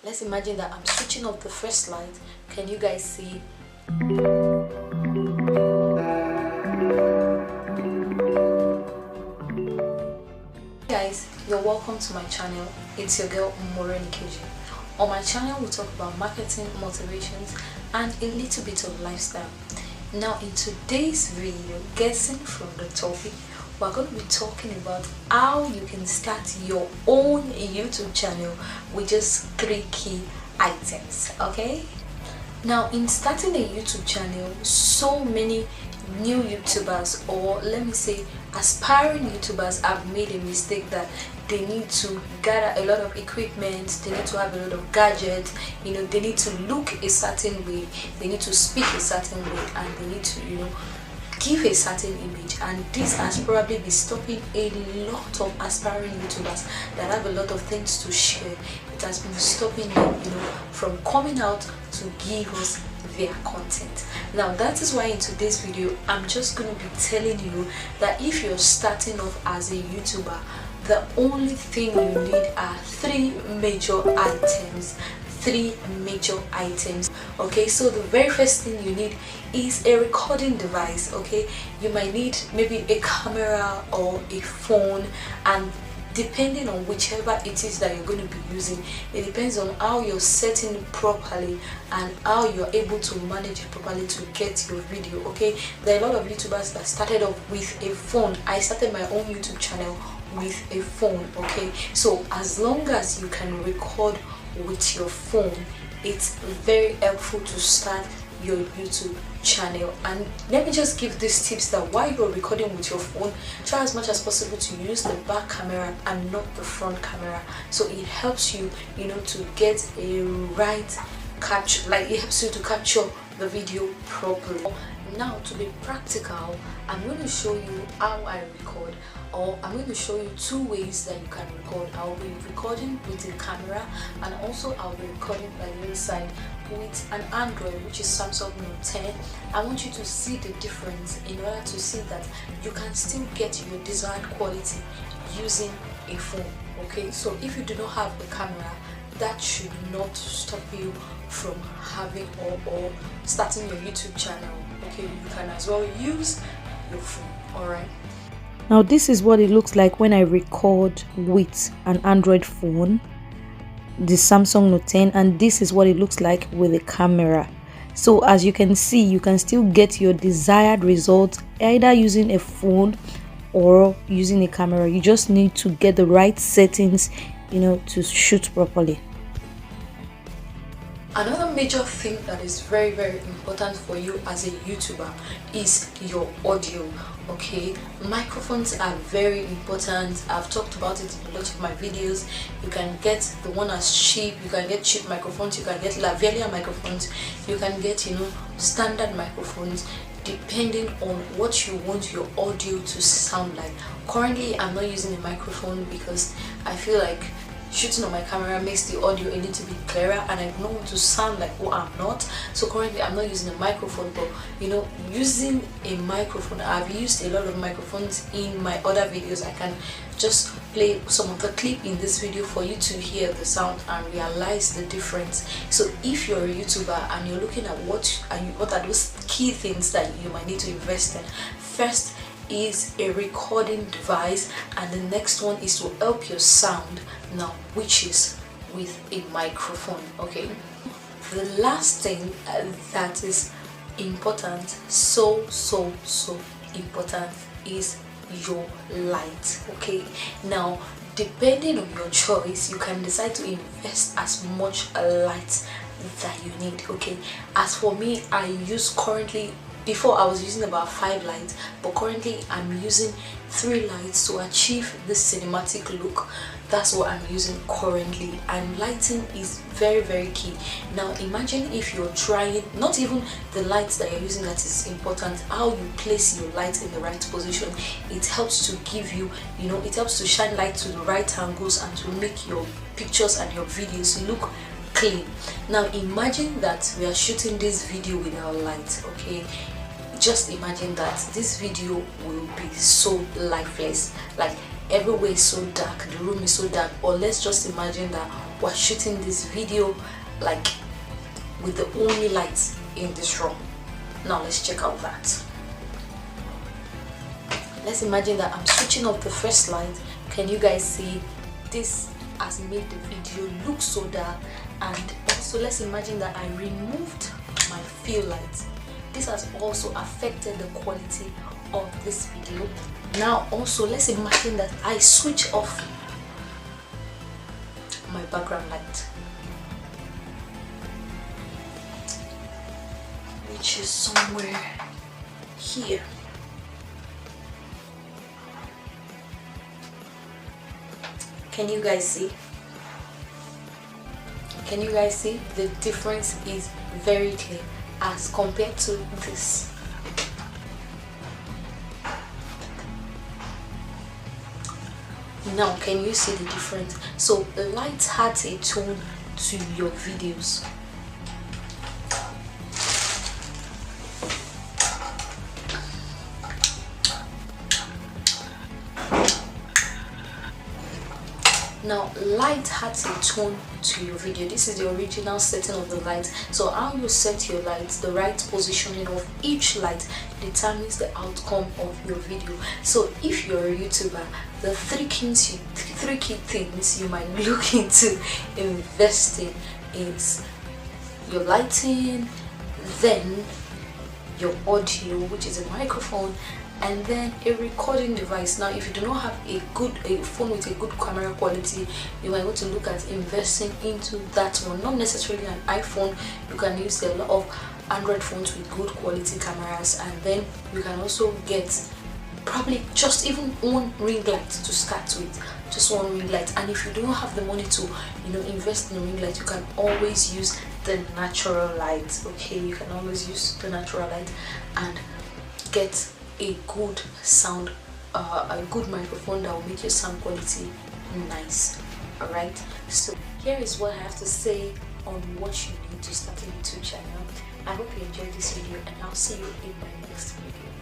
let's imagine that I'm switching off the first light. Can you guys see? Guys, you're welcome to my channel. It's your girl Umore Nkeji. On my channel we talk about marketing, motivations, and a little bit of lifestyle. Now in today's video, guessing from the topic, we're going to be talking about how you can start your own YouTube channel with just 3 key items. Okay, now in starting a YouTube channel, so many new YouTubers, or let me say aspiring YouTubers, have made a mistake that they need to gather a lot of equipment, they need to have a lot of gadgets, you know, they need to look a certain way, they need to speak a certain way, and they need to, you know, give a certain image. And this has probably been stopping a lot of aspiring YouTubers that have a lot of things to share. It has been stopping them, you know, from coming out to give us their content. Now that is why in today's video I'm just going to be telling you that if you're starting off as a YouTuber, the only thing you need are 3 major items. 3 major items. Okay, so the very first thing you need is a recording device. Okay, you might need maybe a camera or a phone, and depending on whichever it is that you're going to be using, it depends on how you're setting it properly and how you're able to manage it properly to get your video. Okay, there are a lot of YouTubers that started off with a phone. I started my own YouTube channel with a phone. Okay, so as long as you can record with your phone, it's very helpful to start your YouTube channel. And let me just give these tips that while you're recording with your phone, try as much as possible to use the back camera and not the front camera, so it helps you, you know, to get a right capture, like it helps you to capture the video properly. Now to be practical, I'm going to show you how I record, or I'm going to show you 2 ways that you can record. I'll be recording with a camera, and also I'll be recording by the other side with an Android, which is Samsung Note 10. I want you to see the difference in order to see that you can still get your desired quality using a phone. Okay, so if you do not have a camera, that should not stop you from having or starting your YouTube channel. Okay, you can as well use your phone. Alright, now this is what it looks like when I record with an Android phone, the Samsung Note 10, and this is what it looks like with a camera. So as you can see, you can still get your desired result either using a phone or using a camera. You just need to get the right settings, you know, to shoot properly. another major thing that is very, very important for you as a YouTuber is your audio. Okay, microphones are very important. I've talked about it in a lot of my videos. You can get the one as cheap, you can get cheap microphones, you can get lavalier microphones, you can get, you know, standard microphones, depending on what you want your audio to sound like. Currently I'm not using a microphone because I feel like shooting on my camera makes the audio a little bit clearer, and I don't want to sound like who I'm not. So currently I'm not using a microphone, but you know, using a microphone, I've used a lot of microphones in my other videos. I can just play some of the clip in this video for you to hear the sound and realize the difference. So if you're a YouTuber and you're looking at what are those key things that you might need to invest in, first is a recording device, and the next one is to help your sound, now which is with a microphone. Okay, the last thing that is important, so important, is your light. Okay, now depending on your choice, you can decide to invest as much light that you need. Okay, as for me, I use currently, before I was using about 5 lights, but currently I'm using 3 lights to achieve this cinematic look. That's what I'm using currently, and lighting is very, very key. Now imagine if you're trying, not even the lights that you're using that is important, how you place your light in the right position. It helps to give you, you know, it helps to shine light to the right angles and to make your pictures and your videos look clean. Now imagine that we are shooting this video without light. Okay, just imagine that this video will be so lifeless, like everywhere is so dark, the room is so dark. Or let's just imagine that we're shooting this video like with the only lights in this room. Now let's check out that. Let's imagine that I'm switching off the first light. Can you guys see? This has made the video look so dark. And also let's imagine that I removed my fill lights. This has also affected the quality of this video. Now also let's imagine that I switch off my background light, which is somewhere here. Can you guys see? Can you guys see? The difference is very clear as compared to this. Now can you see the difference? So light adds a tone to your videos. Now light adds a tone to your video. This is the original setting of the light. So how you set your lights, the right positioning of each light determines the outcome of your video. So if you're a YouTuber, the three key things you might look into investing is your lighting, then your audio, which is a microphone, and then a recording device. Now if you do not have a phone with a good camera quality, you might want to look at investing into that one. Not necessarily an iPhone, you can use a lot of Android phones with good quality cameras, and then you can also get probably just even one ring light to start with, just one ring light. And if you don't have the money to invest in a ring light, you can always use the natural light. Okay, you can always use the natural light and get a good sound, a good microphone that will make your sound quality nice. All right, so here is what I have to say on what you need to start a YouTube channel. I hope you enjoyed this video, and I'll see you in my next video.